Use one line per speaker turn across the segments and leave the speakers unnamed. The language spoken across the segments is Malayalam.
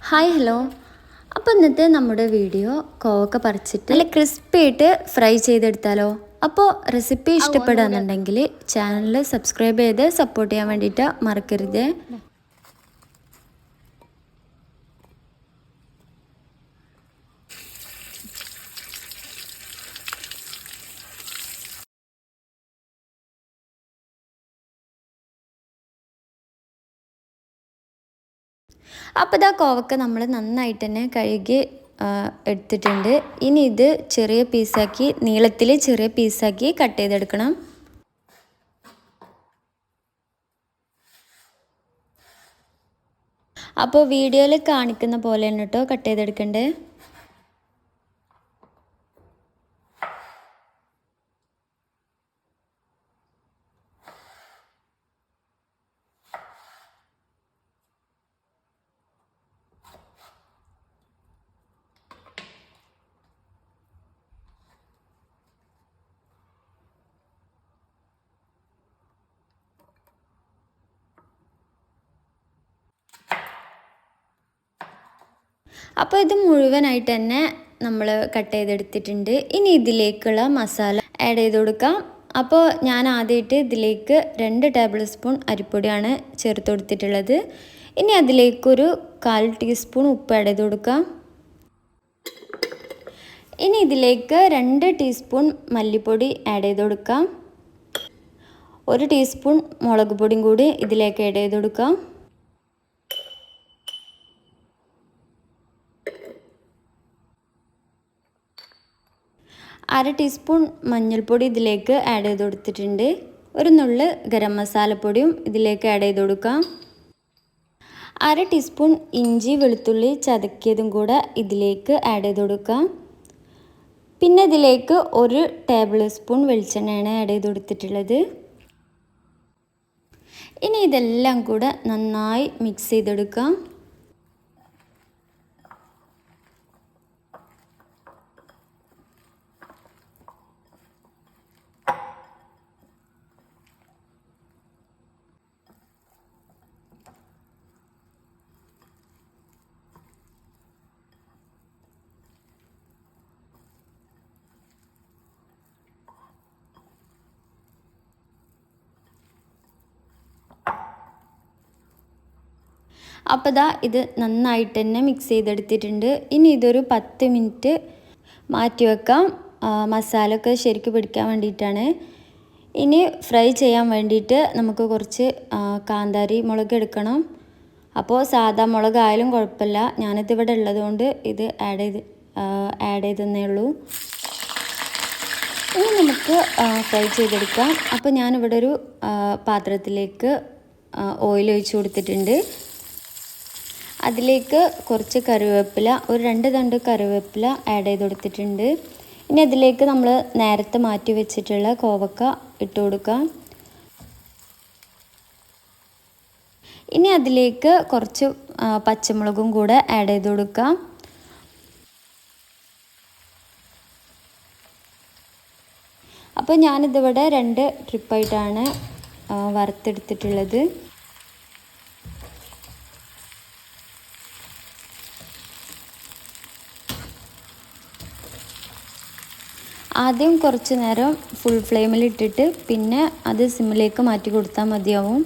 Hi hello. അപ്പോൾ ഇന്നത്തെ നമ്മുടെ വീഡിയോ കോവക്ക പറിച്ചിട്ട് നല്ല ക്രിസ്പി ആയിട്ട് ഫ്രൈ ചെയ്തെടുത്താലോ. അപ്പോൾ റെസിപ്പി ഇഷ്ടപ്പെടുകയെന്നുണ്ടെങ്കിൽ ചാനൽ സബ്സ്ക്രൈബ് ചെയ്ത് സപ്പോർട്ട് ചെയ്യാൻ വേണ്ടിയിട്ട് മറക്കരുത്. അപ്പോൾ ഇതാ കോവക്ക നമ്മൾ നന്നായിട്ട് തന്നെ കഴുകി എടുത്തിട്ടുണ്ട്. ഇനി ഇത് ചെറിയ പീസാക്കി നീളത്തിൽ ചെറിയ പീസാക്കി കട്ട് ചെയ്തെടുക്കണം. അപ്പോൾ വീഡിയോയിൽ കാണിക്കുന്ന പോലെ തന്നെ കേട്ടോ കട്ട് ചെയ്തെടുക്കണ്ടേ. അപ്പോൾ ഇത് മുഴുവനായിട്ട് തന്നെ നമ്മൾ കട്ട് ചെയ്തെടുത്തിട്ടുണ്ട്. ഇനി ഇതിലേക്കുള്ള മസാല ആഡ് ചെയ്ത് കൊടുക്കാം. അപ്പോൾ ഞാൻ ആദ്യമായിട്ട് ഇതിലേക്ക് 2 ടേബിൾ സ്പൂൺ അരിപ്പൊടിയാണ് ചേർത്ത് കൊടുത്തിട്ടുള്ളത്. ഇനി അതിലേക്കൊരു 1/4 ടീസ്പൂൺ ഉപ്പ് ആഡ് ചെയ്ത് കൊടുക്കാം. ഇനി ഇതിലേക്ക് 2 ടീസ്പൂൺ മല്ലിപ്പൊടി ആഡ് ചെയ്ത് കൊടുക്കാം. 1 ടീസ്പൂൺ മുളക് പൊടിയും കൂടി ഇതിലേക്ക് ആഡ് ചെയ്ത് കൊടുക്കാം. 1/2 ടീസ്പൂൺ മഞ്ഞൾപ്പൊടി ഇതിലേക്ക് ആഡ് ചെയ്ത് കൊടുത്തിട്ടുണ്ട്. ഒരു നുള്ള് ഗരം മസാലപ്പൊടിയും ഇതിലേക്ക് ആഡ് ചെയ്ത് കൊടുക്കാം. 1/2 ടീസ്പൂൺ ഇഞ്ചി വെളുത്തുള്ളി ചതക്കിയതും കൂടെ ഇതിലേക്ക് ആഡ് ചെയ്ത് കൊടുക്കാം. പിന്നെ ഇതിലേക്ക് 1 ടേബിൾ സ്പൂൺ വെളിച്ചെണ്ണയാണ് ആഡ് ചെയ്ത് കൊടുത്തിട്ടുള്ളത്. ഇനി ഇതെല്ലാം കൂടെ നന്നായി മിക്സ് ചെയ്തെടുക്കാം. അപ്പോൾ ദാ ഇത് നന്നായിട്ട് തന്നെ മിക്സ് ചെയ്തെടുത്തിട്ടുണ്ട്. ഇനി ഇതൊരു 10 മിനിറ്റ് മാറ്റി വെക്കാം. മസാല ഒക്കെ ശരിക്കും പിടിക്കാൻ വേണ്ടിയിട്ടാണ്. ഇനി ഫ്രൈ ചെയ്യാൻ വേണ്ടിയിട്ട് നമുക്ക് കുറച്ച് കാന്താരി മുളക് എടുക്കണം. അപ്പോൾ സാദാ മുളകായാലും കുഴപ്പമില്ല, ഞാനിത് ഇവിടെ ഉള്ളതുകൊണ്ട് ഇത് ആഡ് ചെയ്തെന്നേ ഉള്ളൂ. ഇനി നമുക്ക് ഫ്രൈ ചെയ്തെടുക്കാം. അപ്പോൾ ഞാനിവിടെ ഒരു പാത്രത്തിലേക്ക് ഓയിൽ ഒഴിച്ച് കൊടുത്തിട്ടുണ്ട്. അതിലേക്ക് കുറച്ച് കറിവേപ്പില, ഒരു 2 തണ്ട് കറിവേപ്പില ആഡ് ചെയ്ത് കൊടുത്തിട്ടുണ്ട്. ഇനി അതിലേക്ക് നമ്മൾ നേരത്തെ മാറ്റി വെച്ചിട്ടുള്ള കോവക്ക ഇട്ട് കൊടുക്കാം. ഇനി അതിലേക്ക് കുറച്ച് പച്ചമുളകും കൂടെ ആഡ് ചെയ്ത് കൊടുക്കാം. അപ്പോൾ ഞാനിതിവിടെ 2 ട്രിപ്പായിട്ടാണ് വറുത്തെടുത്തിട്ടുള്ളത്. ആദ്യം കുറച്ച് നേരം ഫുൾ ഫ്ലെയിമിൽ ഇട്ടിട്ട് പിന്നെ അത് സിമ്മിലേക്ക് മാറ്റി കൊടുത്താൽ മതിയാവും.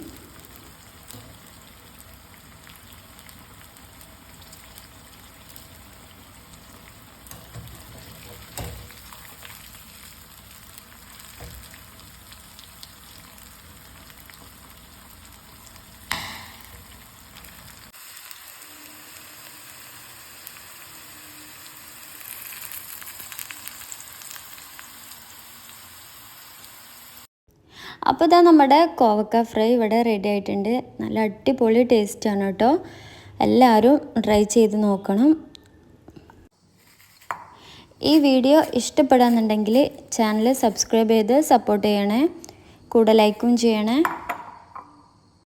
അപ്പോൾ ഇതാ നമ്മുടെ കോവക്ക ഫ്രൈ ഇവിടെ റെഡി ആയിട്ടുണ്ട്. നല്ല അടിപൊളി ടേസ്റ്റാണ് കേട്ടോ. എല്ലാവരും ട്രൈ ചെയ്ത് നോക്കണം. ഈ വീഡിയോ ഇഷ്ടപ്പെടാന്നുണ്ടെങ്കിൽ ചാനൽ സബ്സ്ക്രൈബ് ചെയ്ത് സപ്പോർട്ട് ചെയ്യണേ. കൂടെ ലൈക്കും ചെയ്യണേ.